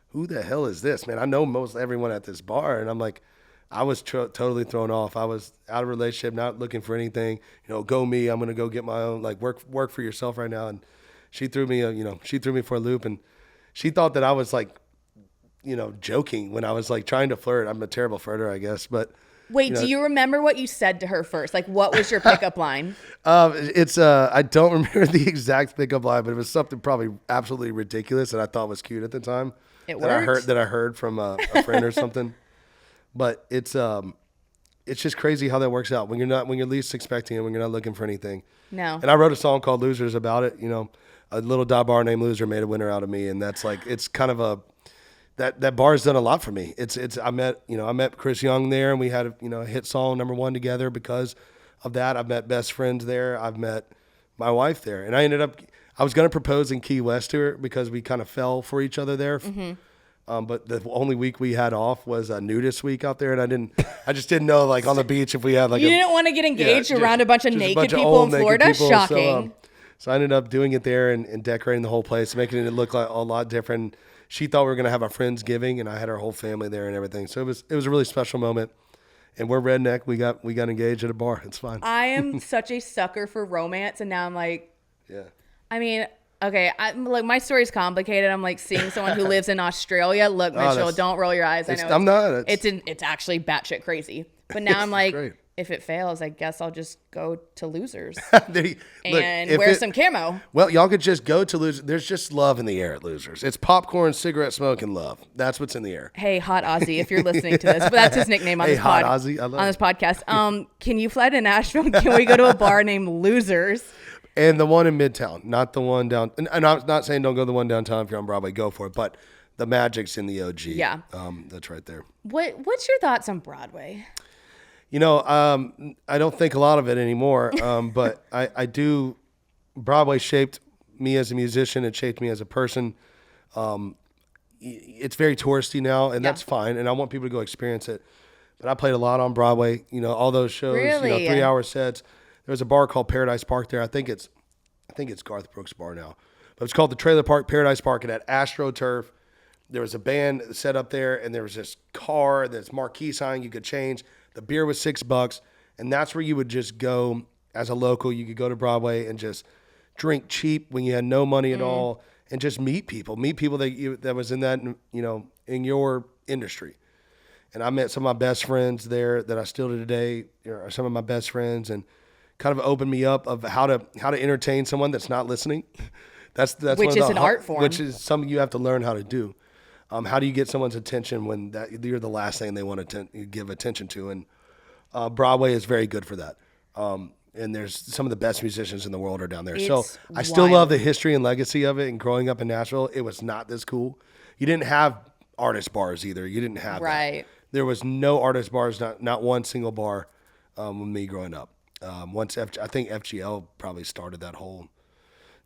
who the hell is this, man? I know most everyone at this bar. And I'm like, I was totally thrown off. I was out of a relationship, not looking for anything, go me. I'm going to go get my own, like work for yourself right now. And she threw me, for a loop, and she thought that I was like, joking when I was like trying to flirt. I'm a terrible flirter, I guess, but. Wait, do you remember what you said to her first? Like, what was your pickup line? I don't remember the exact pickup line, but it was something probably absolutely ridiculous that I thought was cute at the time. It worked. That I heard from a friend or something. But it's just crazy how that works out when you're least expecting it, when you're not looking for anything. No. And I wrote a song called Losers about it. A little dive bar named Loser made a winner out of me, and that's like, it's kind of that bar's done a lot for me. I met Chris Young there, and we had a hit song #1 together because of that. I've met best friends there. I've met my wife there, and I was going to propose in Key West to her because we kind of fell for each other there. Mm-hmm. But the only week we had off was a nudist week out there, and I just didn't know, like, on the beach if we had like. You didn't want to get engaged around a bunch of naked people in Florida. Shocking. So I ended up doing it there and decorating the whole place, making it look like a lot different. She thought we were going to have our Friendsgiving, and I had our whole family there and everything. So it was a really special moment. And we're redneck. We got engaged at a bar. It's fine. I am such a sucker for romance, and now I'm like, yeah. I mean, okay, my story's complicated. I'm like seeing someone who lives in Australia. Look, Mitchell, don't roll your eyes. I know I'm not. It's actually batshit crazy. But now I'm like, great. If it fails, I guess I'll just go to Losers and wear some camo. Well, y'all could just go to Losers. There's just love in the air at Losers. It's popcorn, cigarette smoke, and love. That's what's in the air. Hey, Hot Ozzy, if you're listening to this, but that's his nickname on this Hot Ozzy. I love on this podcast. Can you fly to Nashville? Can we go to a bar named Losers? And the one in Midtown, not the one down. And I'm not saying don't go to the one downtown if you're on Broadway. Go for it. But the magic's in the OG. Yeah. That's right there. What's your thoughts on Broadway? I don't think a lot of it anymore, but I do. Broadway shaped me as a musician. It shaped me as a person. It's very touristy now, and that's fine, and I want people to go experience it. But I played a lot on Broadway, all those shows, really? 3-hour sets. There's a bar called Paradise Park there. I think think it's Garth Brooks Bar now, but it's called the Trailer Park Paradise Park. And at AstroTurf, there was a band set up there, and there was this car, this marquee sign you could change. The beer was $6, and that's where you would just go as a local. You could go to Broadway and just drink cheap when you had no money at all, and just meet people that was in that, in your industry. And I met some of my best friends there that I still to today are some of my best friends, and kind of opened me up of how to entertain someone that's not listening. That's which is an art form, which is something you have to learn how to do. How do you get someone's attention when you're the last thing they want to give attention to? And Broadway is very good for that. And there's some of the best musicians in the world are down there. So I still love the history and legacy of it. And growing up in Nashville, it was not this cool. You didn't have artist bars either. You didn't have that. There was no artist bars, not one single bar with me growing up. I think FGL probably started that whole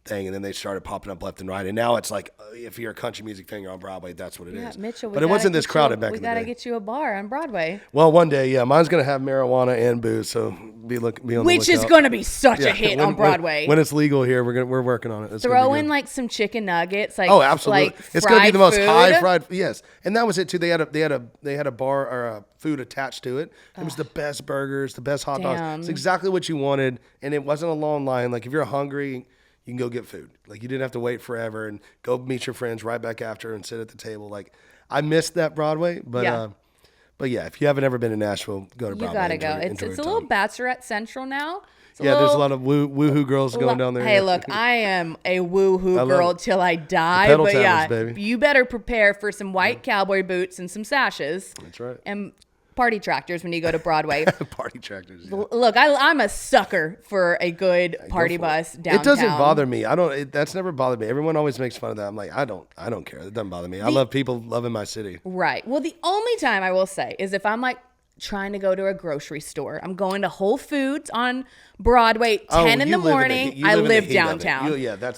thing, and then they started popping up left and right. And now it's like, if you're a country music fan, you're on Broadway, that's what it is. Mitchell, but it wasn't this crowded back in the day. We got to get you a bar on Broadway. Well, one day, yeah. Mine's going to have marijuana and booze, so be on the lookout. Which is going to be such a hit on Broadway. When it's legal here, we're working on it. Throw in like some chicken nuggets, oh, absolutely. Like it's going to be the most food. high fried. Yes, and that was it too. They had a bar or a food attached to it. It was the best burgers, the best hot dogs. It's exactly what you wanted, and it wasn't a long line. Like if you're hungry, you can go get food. Like you didn't have to wait forever and go meet your friends right back after and sit at the table. Like I missed that Broadway, but yeah, if you haven't ever been to Nashville, go to Broadway. You gotta go. It's a little Bachelorette Central now. There's a lot of woohoo girls going down there. Hey, look, I am a woohoo girl till I die. Pedal but towels, baby. You better prepare for some white cowboy boots and some sashes. That's right. And party tractors when you go to Broadway. Party tractors. Yeah. Look, I'm a sucker for a good party bus downtown. It doesn't bother me. That's never bothered me. Everyone always makes fun of that. I'm like, I don't care. It doesn't bother me. I love people loving my city. Right. Well, the only time I will say is if I'm like trying to go to a grocery store. I'm going to Whole Foods on Broadway, 10 in the morning. I live downtown.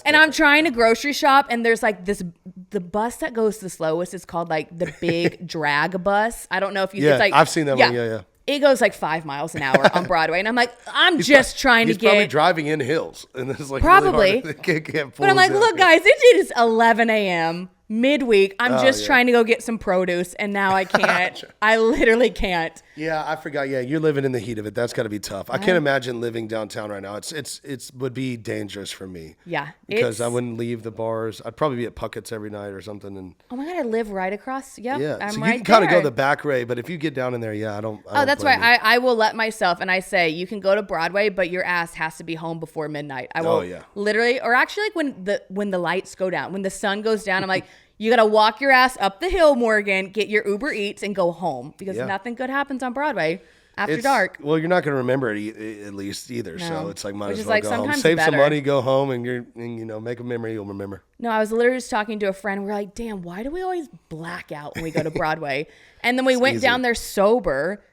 And I'm trying to grocery shop, and there's like the bus that goes the slowest is called like the big drag bus. I don't know if you, it's like, I've seen that one. Yeah. It goes like 5 miles an hour on Broadway. And I'm like, he's probably driving in hills. And it's like probably. Really can't but I'm like, look, guys, it is 11 a.m. midweek. I'm just trying to go get some produce, and now I can't. I literally can't. Yeah, I forgot. Yeah, you're living in the heat of it. That's got to be tough. I can't imagine living downtown right now. It would be dangerous for me. Yeah, because I wouldn't leave the bars. I'd probably be at Puckett's every night or something. And oh my god, I live right across. Yep, yeah, I'm so right you can kind of there. go the back way, but if you get down in there, I don't. That's right. I will let myself, and I say you can go to Broadway, but your ass has to be home before midnight. I will literally, or actually, like when the lights go down, when the sun goes down, I'm like. You got to walk your ass up the hill, Morgan, get your Uber Eats, and go home because nothing good happens on Broadway after dark. Well, you're not going to remember it at least either. No. So it's like, might as well go home. Save some money, go home, and make a memory you'll remember. No, I was literally just talking to a friend. We're like, damn, why do we always black out when we go to Broadway? And then we went down there sober.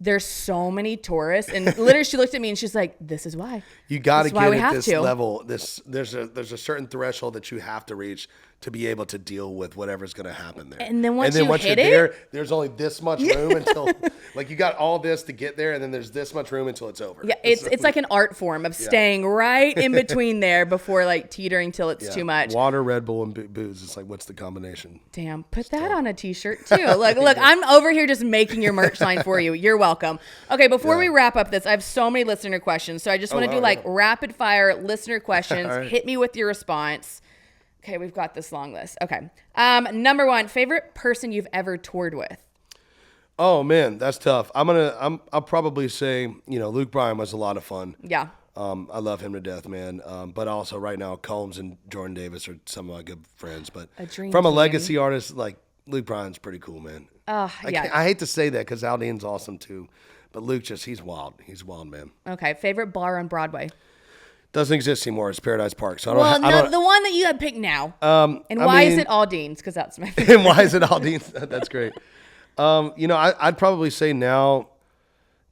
There's so many tourists, and literally she looked at me and she's like, "This is why you got to get at this level. There's a certain threshold that you have to reach to be able to deal with whatever's going to happen there. And then once you're there, there's only this much room until like you got all this to get there, and then there's this much room until it's over. Yeah, it's like an art form of staying right in between there before like teetering till it's too much. Water, Red Bull, and booze. It's like, what's the combination? Damn, put that on a t-shirt too. Look, I'm over here just making your merch line for you. You're welcome. Okay, before we wrap up this, I have so many listener questions, so I just want to do rapid fire listener questions. Right. Hit me with your response. Okay, we've got this long list. Okay. Number one, favorite person you've ever toured with? Oh man, that's tough. I'll probably say, Luke Bryan was a lot of fun. Yeah. I love him to death, man. But also right now, Combs and Jordan Davis are some of my good friends. But from a legacy artist, like Luke Bryan's pretty cool, man. I hate to say that because Aldean's awesome too. But Luke he's wild. He's wild, man. Okay. Favorite bar on Broadway? Doesn't exist anymore. It's Paradise Park. So the one that you had picked now. Why is it Aldean's? Because that's my favorite. And why is it Aldean's? That's great. I'd probably say now,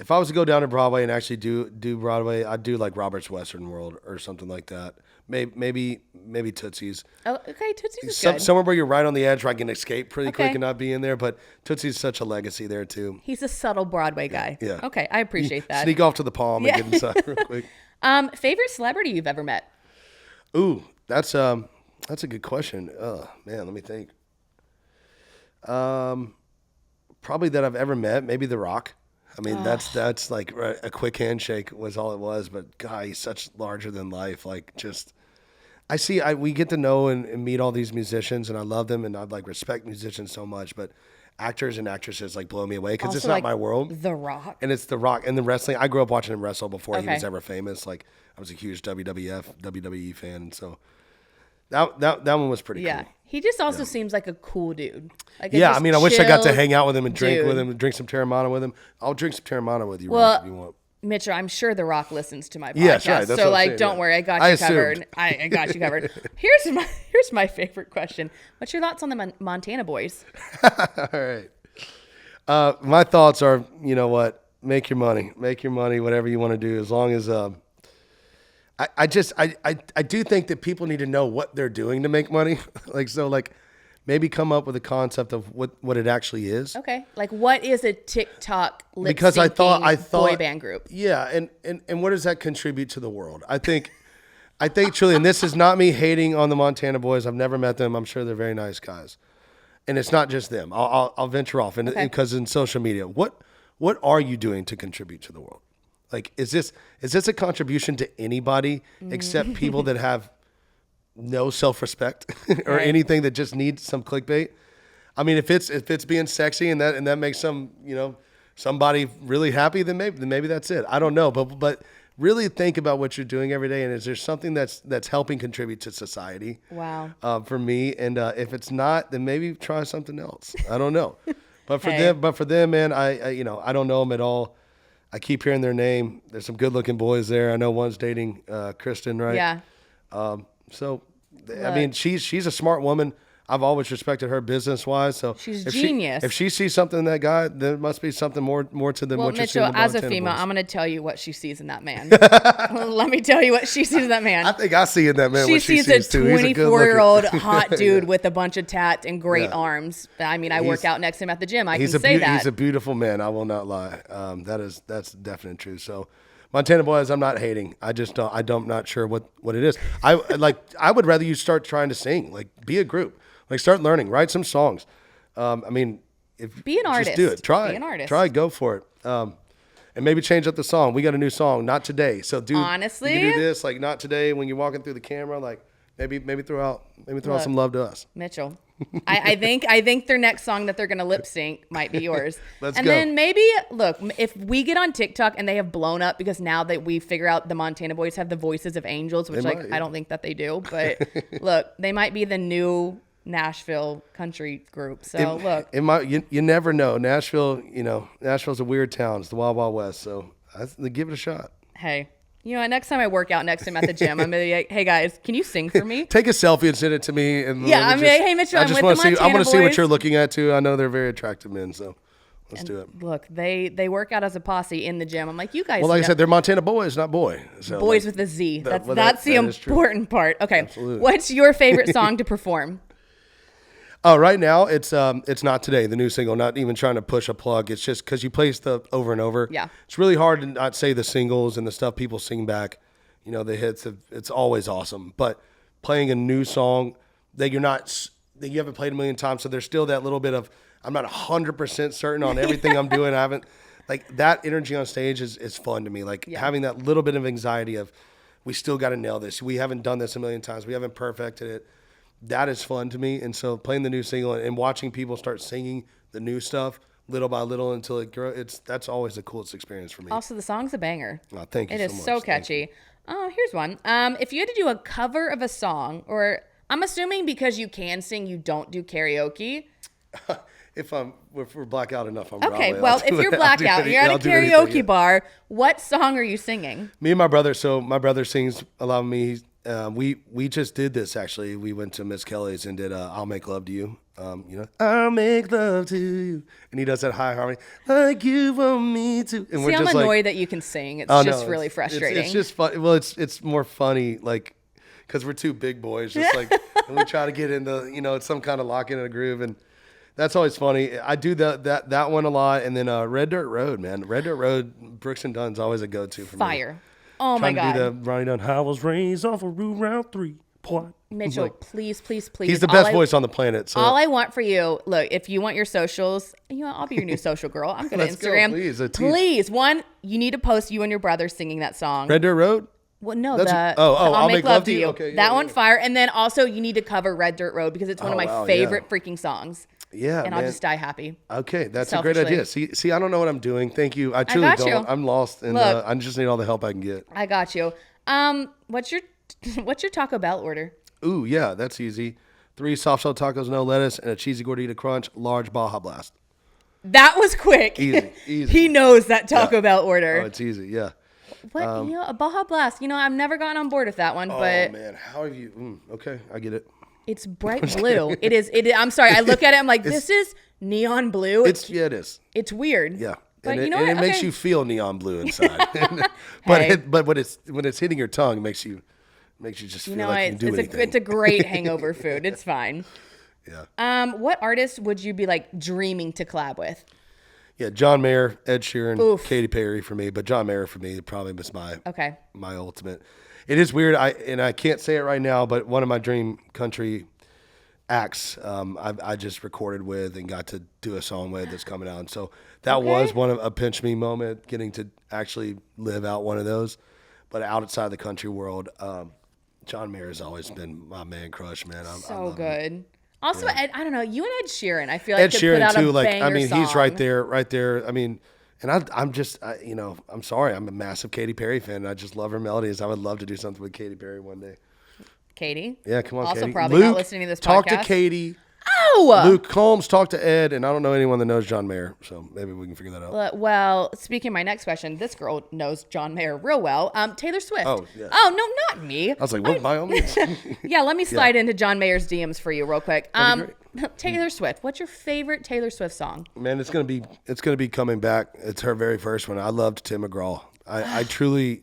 if I was to go down to Broadway and actually do Broadway, I'd do like Robert's Western World or something like that. Maybe Tootsie's. Oh, okay, Tootsie's is good. Somewhere where you're right on the edge where I can escape pretty quick and not be in there. But Tootsie's such a legacy there too. He's a subtle Broadway guy. Yeah. Okay, I appreciate that. Sneak off to the Palm and get inside real quick. Favorite celebrity you've ever met? Ooh, that's a good question. Oh man, let me think. Probably that I've ever met. Maybe The Rock. I mean, that's like a quick handshake was all it was. But God, he's such larger than life. Like just, we get to know and meet all these musicians, and I love them, and I like respect musicians so much. But actors and actresses like blow me away because it's not like my world. The Rock. And it's The Rock and the wrestling. I grew up watching him wrestle before he Okay. was ever famous. Like I was a huge WWE fan, so that one was pretty Yeah. cool. He just also seems like a cool dude. Like Yeah, I mean, I wish I got to hang out with him and drink dude. with him, and drink some Terramana with him. I'll drink some Terramana with you, Well, Rock, if you want. Mitchell, I'm sure The Rock listens to my podcast. Yes, right. That's So what I'm like, saying, don't yeah. worry, I got I you assumed. covered. I got you covered. Here's my favorite question. What's your thoughts on the Montana Boys? All right. My thoughts are, you know what? Make your money, whatever you want to do, as long as I do think that people need to know what they're doing to make money. like maybe come up with a concept of what it actually is. Okay. Like, what is a TikTok lip Because I thought boy band group? Yeah, and what does that contribute to the world? I think truly, and this is not me hating on the Montana Boys. I've never met them. I'm sure they're very nice guys, and it's not just them. I'll venture off, and because in social media, what are you doing to contribute to the world? Like, is this a contribution to anybody except people that have no self-respect or Right. anything that just needs some clickbait? I mean, if it's being sexy and that makes somebody really happy, then maybe that's it. I don't know, but really think about what you're doing every day, and is there something that's helping contribute to society? Wow. For me, and if it's not, then maybe try something else. I don't know, but for Hey. them, man, I don't know them at all. I keep hearing their name. There's some good-looking boys there. I know one's dating Kristen, right? Yeah. So, I mean, she's a smart woman. I've always respected her business-wise. So She's if genius. If she sees something in that guy, there must be something more to them. Well, what you're seeing Mitchell, in the as a Montana female, Boys. I'm going to tell you what she sees in that man. Let me tell you what she sees in that man. I think I see in that man She what she sees a sees too. He's a good-looking- 24-year-old hot dude Yeah. with a bunch of tats and great Yeah. arms. I mean, I work out next to him at the gym. I can He's say that. He's a beautiful man. I will not lie. That's definite truth. So, Montana Boys, I'm not hating. I just don't. I'm not sure what it is. I would rather you start trying to sing. Like, be a group. Like, start learning. Write some songs. I mean, Be an just artist. do it. Try. Be an artist. Try. Go for it. And maybe change up the song. We got a new song. Not today. So Honestly? you can do this. Like, not today. When you're walking through the camera, like maybe throw out some love to us. Mitchell. I think their next song that they're gonna lip sync might be yours. Let's and go. then maybe look, if we get on TikTok and they have blown up because now that we figure out the Montana Boys have the voices of angels, which They might, yeah. I don't think that they do, but look, they might be the new Nashville country group. So look, It might. You never know. Nashville's a weird town. It's the Wild Wild West. So give it a shot. hey, you know, next time I work out next to him at the gym, I'm gonna be like, hey guys, can you sing for me? Take a selfie and send it to me. And Yeah, let I'm me like, hey, Mitchell, I I'm just with wanna the see. I Montana want to see what Boys. you're looking at too. I know they're very attractive men. So let's do it. Look, they work out as a posse in the gym. I'm like, you guys. Well, like I know- said, they're Montana Boys, not boy. So, boys like, with a Z. That's well, that's the that is true. important part. Okay, Absolutely. what's your favorite song to perform? Oh, right now it's Not Today, the new single. Not even trying to push a plug. It's just because you play stuff over and over. Yeah. It's really hard to not say the singles and the stuff people sing back. You know, the hits. It's always awesome. But playing a new song that you haven't played a million times, so there's still that little bit of I'm not 100% certain on everything I'm doing. I haven't like that energy on stage is fun to me. Like having that little bit of anxiety of we still got to nail this. We haven't done this a million times. We haven't perfected it. That is fun to me. And so playing the new single and watching people start singing the new stuff little by little until it grows, that's always the coolest experience for me. Also, the song's a banger. Oh, thank you It so is much. so Thank catchy. Oh, here's one. If you had to do a cover of a song, or I'm assuming because you can sing, you don't do karaoke. If we're black out enough, I'm Okay, Broadway. well, I'll do if you're it. I'll black do out, any- you're at a I'll do anything, karaoke yeah. bar, what song are you singing? Me and my brother. So my brother sings a lot of me. We just did this actually. We went to Miss Kelly's and did "I'll Make Love to You." I'll make love to you, and he does that high harmony like you want me to. And See, I'm just annoyed like, that you can sing. It's oh, just no, really frustrating. It's just fun. Well, it's more funny like because we're two big boys, just like and we try to get into some kind of lock in a groove and. That's always funny. I do that one a lot, and then Red Dirt Road, man. Red Dirt Road, Brooks and Dunn's always a go-to for me. Fire. Oh my Trying to God. do the Ronnie Dunn. I was raised off of Route 3. Point. Mitchell, Like, please. he's the best voice on the planet. So all I want for you, look, if you want your socials, I'll be your new social girl. I'm good at Instagram. Please. One, you need to post you and your brother singing that song. Red Dirt Road? Well, no, I'll make love to you. Okay, that one fire. And then also you need to cover Red Dirt Road because it's one of my favorite freaking songs. Yeah, and I'll just die happy. Okay, that's a great idea. See, I don't know what I'm doing. Thank you. I truly don't. You. I'm lost, and I just need all the help I can get. I got you. What's your Taco Bell order? Ooh, yeah, that's easy. 3 soft shell tacos, no lettuce, and a cheesy gordita crunch, large Baja Blast. That was quick. Easy. He knows that Taco Bell order. Oh, it's easy. Yeah. What a Baja Blast. I've never gotten on board with that one. But man, how have you? Okay, I get it. It's bright blue. It is. I'm sorry. I look at it. I'm like, this is neon blue. It is. It's weird. Yeah. But and you know what? It makes you feel neon blue inside. But when it's hitting your tongue, it makes you just feel like you can do anything. It's a great hangover food. It's fine. Yeah. What artist would you be like dreaming to collab with? Yeah, John Mayer, Ed Sheeran, Katy Perry for me, but John Mayer for me probably was my ultimate. It is weird, I can't say it right now, but one of my dream country acts I just recorded with and got to do a song with that's coming out. And so that was one of a pinch me moment, getting to actually live out one of those. But outside the country world, John Mayer has always been my man crush, man. So good. Him. Also, Ed, I don't know, you and Ed Sheeran, I feel like Ed Sheeran put out too. A banger song. He's right there. I mean, and I'm sorry, I'm a massive Katy Perry fan. I just love her melodies. I would love to do something with Katy Perry one day. Katie? Yeah, come on, also Katie. Probably Luke, not listening to this podcast. Talk to Katie. Oh! Luke Combs, talk to Ed, and I don't know anyone that knows John Mayer, so maybe we can figure that out. Well, speaking of my next question, this girl knows John Mayer real well. Taylor Swift. Oh, yeah. Oh, no, not me. I was like, what, by all means? Yeah, let me slide into John Mayer's DMs for you real quick. Taylor Swift. What's your favorite Taylor Swift song? Man, it's gonna be coming back. It's her very first one. I loved Tim McGraw. I truly.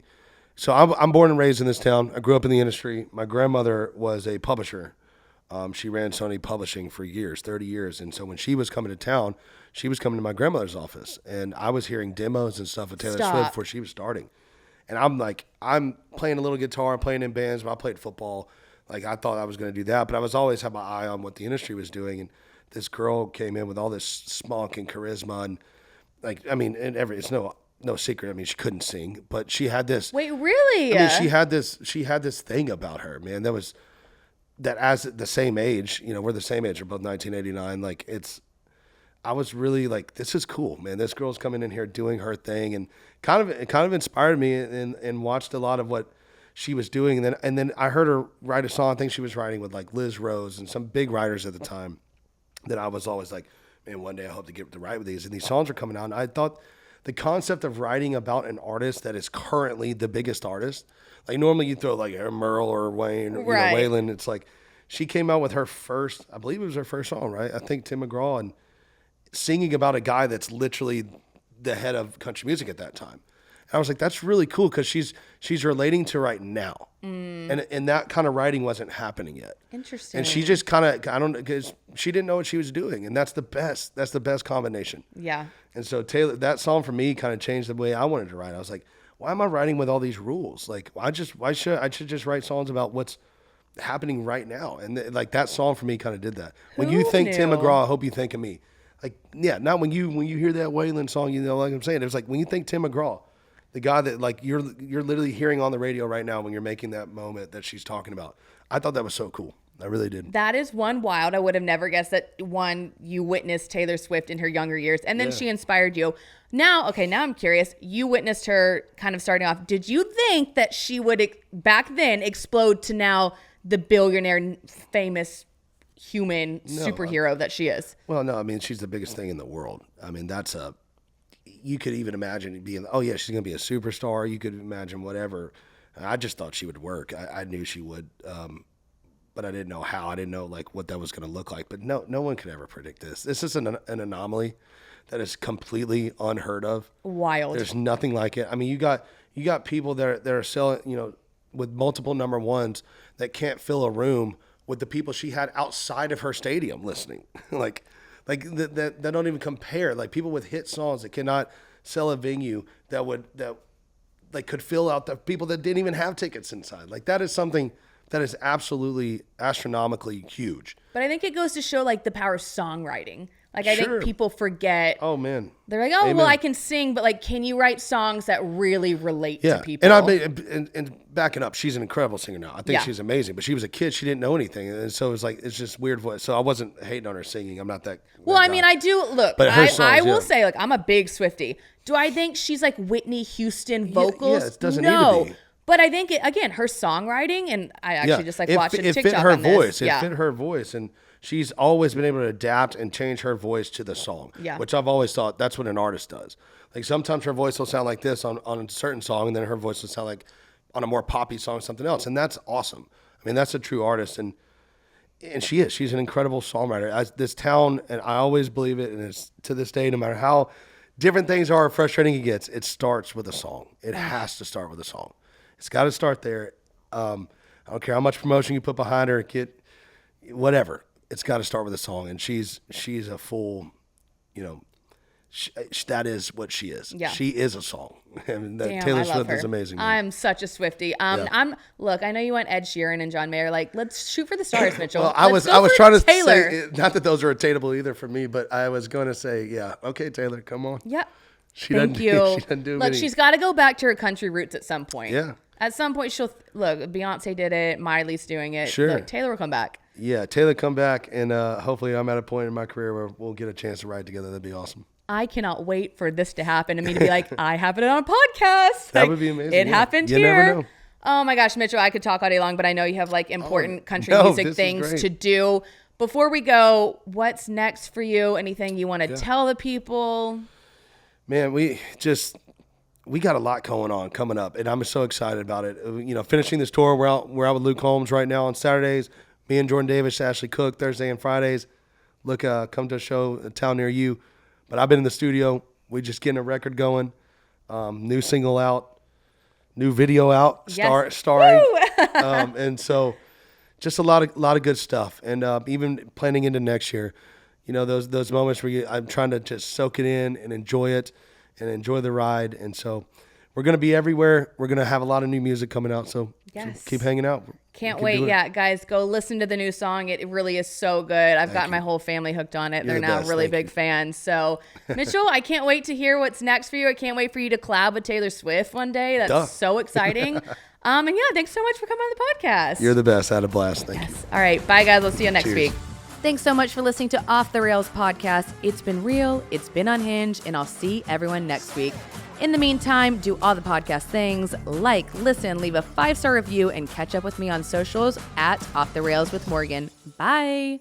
So I'm born and raised in this town. I grew up in the industry. My grandmother was a publisher. She ran Sony Publishing for years, 30 years. And so when she was coming to town, she was coming to my grandmother's office. And I was hearing demos and stuff of Taylor Swift before she was starting. And I'm playing a little guitar, I'm playing in bands, but I played football. Like, I thought I was going to do that. But I was always had my eye on what the industry was doing. And this girl came in with all this spunk and charisma. And, it's no secret. I mean, she couldn't sing, but she had this. Wait, really? I mean, she had this thing about her, man. That as the same age, we're the same age, we're both 1989. I was really like, this is cool, man. This girl's coming in here doing her thing, and it kind of inspired me, and watched a lot of what she was doing. And then I heard her write a song. I think she was writing with like Liz Rose and some big writers at the time that I was always like, man, one day I hope to get to write with these. And these songs were coming out, and I thought the concept of writing about an artist that is currently the biggest artist, like normally you throw like Merle or Wayne or Waylon. It's like she came out with her first, I believe it was her first song, right? I think Tim McGraw, and singing about a guy that's literally the head of country music at that time. And I was like, that's really cool because she's relating to right now. And that kind of writing wasn't happening yet. Interesting. And she just kind of, I don't know, because she didn't know what she was doing. And that's the best combination. Yeah. And so Taylor, that song for me kind of changed the way I wanted to write. I was like, why am I writing with all these rules? Like, I should just write songs about what's happening right now. And that song for me kind of did that. When you think Tim McGraw, I hope you think of me. Like, yeah, not when you hear that Waylon song, like I'm saying, it was like when you think Tim McGraw, the guy that like you're literally hearing on the radio right now when you're making that moment that she's talking about. I thought that was so cool. I really did. That is one wild. I would have never guessed that you witnessed Taylor Swift in her younger years, and then she inspired you. Now I'm curious. You witnessed her kind of starting off. Did you think that she would back then explode to now the billionaire, famous human superhero that she is? Well, no, I mean, she's the biggest thing in the world. I mean, you could even imagine being, oh yeah, she's going to be a superstar. You could imagine whatever. I just thought she would work. I knew she would. But I didn't know how. I didn't know like what that was going to look like. But no one could ever predict this. This is an anomaly that is completely unheard of. Wild. There's nothing like it. I mean, you got people that are selling, with multiple number ones that can't fill a room with the people she had outside of her stadium listening. like that don't even compare. Like people with hit songs that cannot sell a venue that like could fill out the people that didn't even have tickets inside. Like that is something that is absolutely astronomically huge. But I think it goes to show like the power of songwriting. Like I think people forget. Oh man, they're like, oh, well, I can sing, but like, can you write songs that really relate to people? And I mean, and backing up, she's an incredible singer now. I think she's amazing. But she was a kid; she didn't know anything, and so it's just weird voice. So I wasn't hating on her singing. I'm not that. Well, I mean, I do look. But I will say, like, I'm a big Swiftie. Do I think she's like Whitney Houston vocals? Yeah, it doesn't need to be. But I think again, her songwriting, and I actually just like watching TikTok it fit her on voice. This. It fit her voice, and she's always been able to adapt and change her voice to the song. Yeah. Which I've always thought that's what an artist does. Like sometimes her voice will sound like this on a certain song, and then her voice will sound like on a more poppy song something else, and that's awesome. I mean, that's a true artist, and she is. She's an incredible songwriter. This town, and I always believe it, and it's to this day, no matter how different things are, frustrating it gets, it starts with a song. It has to start with a song. It's got to start there. I don't care how much promotion you put behind her, whatever. It's got to start with a song, and she's a full, that is what she is. Yeah. She is a song. And Taylor Swift is amazing. Man. I'm such a Swiftie. Look, I know you went Ed Sheeran and John Mayer. Like, let's shoot for the stars, Mitchell. Well, I was trying to say, not that those are attainable either for me, but I was going to say, yeah, okay, Taylor, come on. Yeah. Thank you. She doesn't do Look, she's got to go back to her country roots at some point. Yeah. At some point, look, Beyonce did it. Miley's doing it. Sure. Look, Taylor will come back. Yeah, Taylor come back, and hopefully I'm at a point in my career where we'll get a chance to write together. That'd be awesome. I cannot wait for this to happen and me to be like, I have it on a podcast. That would be amazing. It happened you here. Never know. Oh my gosh, Mitchell, I could talk all day long, but I know you have like important country music things to do. Before we go, what's next for you? Anything you want to tell the people? Man, we got a lot coming up, and I'm so excited about it. Finishing this tour, we're out with Luke Holmes right now on Saturdays. Me and Jordan Davis, Ashley Cook, Thursday and Fridays. Look, come to a show, a town near you. But I've been in the studio. We just getting a record going. New single out, new video out, starring, and so just a lot of good stuff. And even planning into next year, those moments where I'm trying to just soak it in and enjoy it, and enjoy the ride. And so we're going to be everywhere. We're going to have a lot of new music coming out. So keep hanging out. Can't wait. Yeah, guys, go listen to the new song. It really is so good. I've gotten my whole family hooked on it. They're now really big fans. So, Mitchell, I can't wait to hear what's next for you. I can't wait for you to collab with Taylor Swift one day. That's so exciting. And yeah, thanks so much for coming on the podcast. You're the best. I had a blast. Thank you. All right. Bye, guys. We'll see you next week. Thanks so much for listening to Off the Rails podcast. It's been real, it's been unhinged, and I'll see everyone next week. In the meantime, do all the podcast things, like, listen, leave a 5-star review, and catch up with me on socials at Off the Rails with Morgan. Bye.